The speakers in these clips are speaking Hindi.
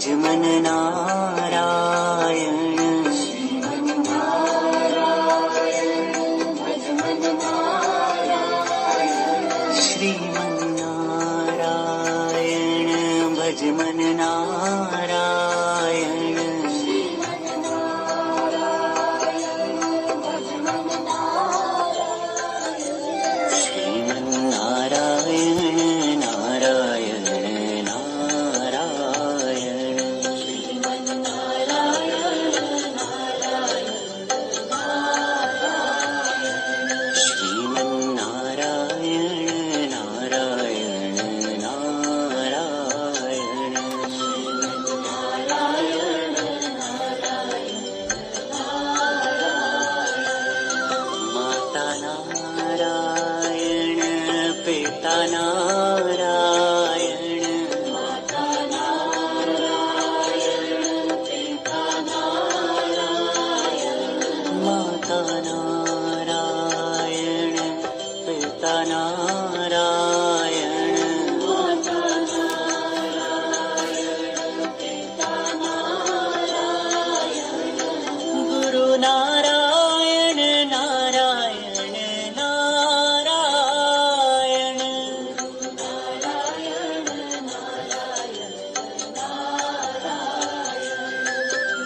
भज मन नारायण श्रीमन्नारायण भज मन नारायण श्रीमन्नारायण नारायण नारायण श्रीमन्नारायण नारायण नारायण माता नारायण पिता नारायण माता नारायण पिता नारायण गुरु नारायण नारायण नारायण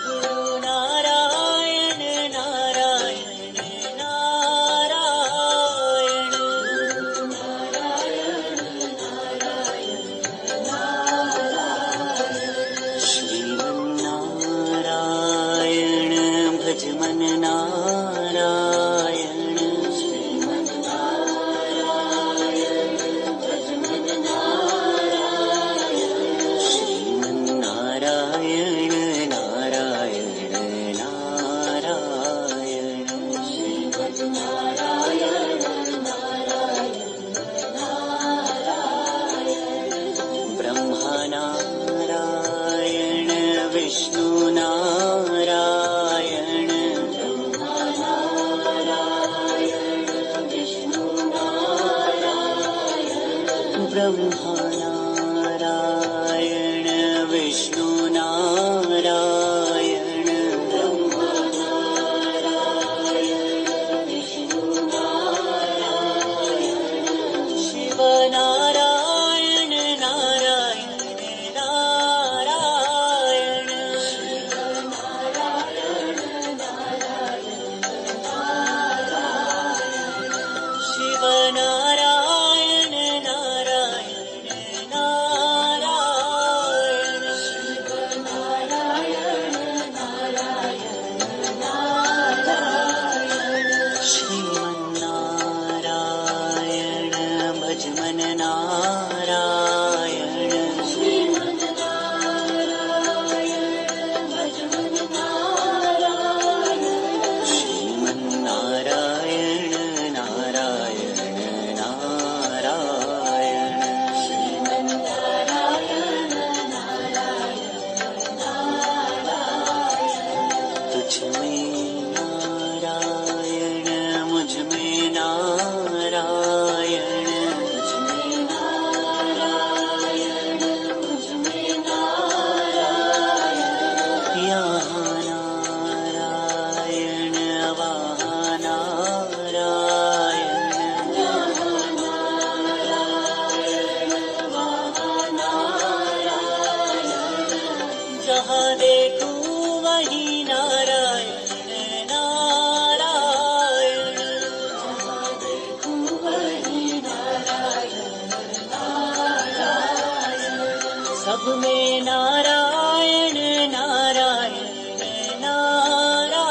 गुरु नारायण नारायण नारायण श्रीमन्नारायण भज मन नारायण श्रीमन्नारायण नारायण नारायण ब्रह्मा नारायण विष्णु नारायण ब्रह्मा नारायण विष्णु नारायण शिव नारायण नारायण नारायण शिव नारायण नारायण नारायण श्रीमन्नारायण भज मन नारायण श्रीमन्नारायण नारायण नारायण तुझ में नारायण मुझ में नारायण यहाँ नारायण वहाँ नारायण जहाँ देखूं वहीं नारायण नारायण सब में नारायण नारायण नारायण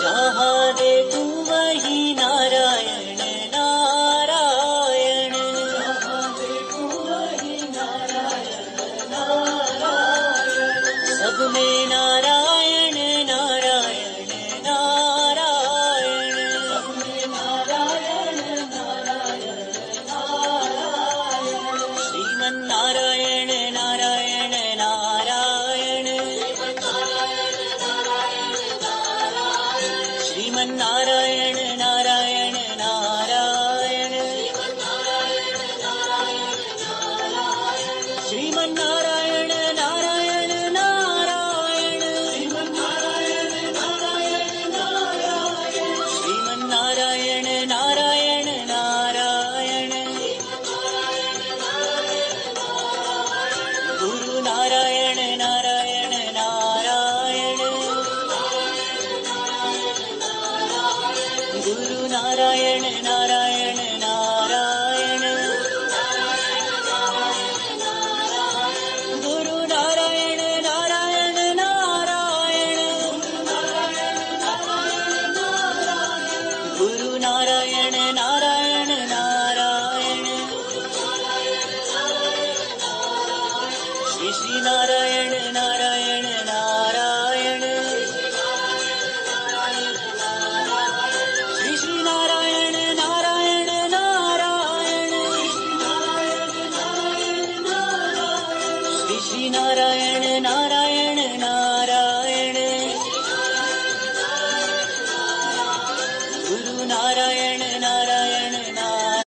जहाँ देखूं वहीं नारायण नारायण सब में नारायण नारायण नारायण श्रीमन्नारायण नारायण नारायण श्रीमन्नारायण नारायण नारायण गुरु नारायण नारायण नारायण गुरु नारायण नारायण नारायण गुरु नारायण नारायण नारायण श्री श्री नारायण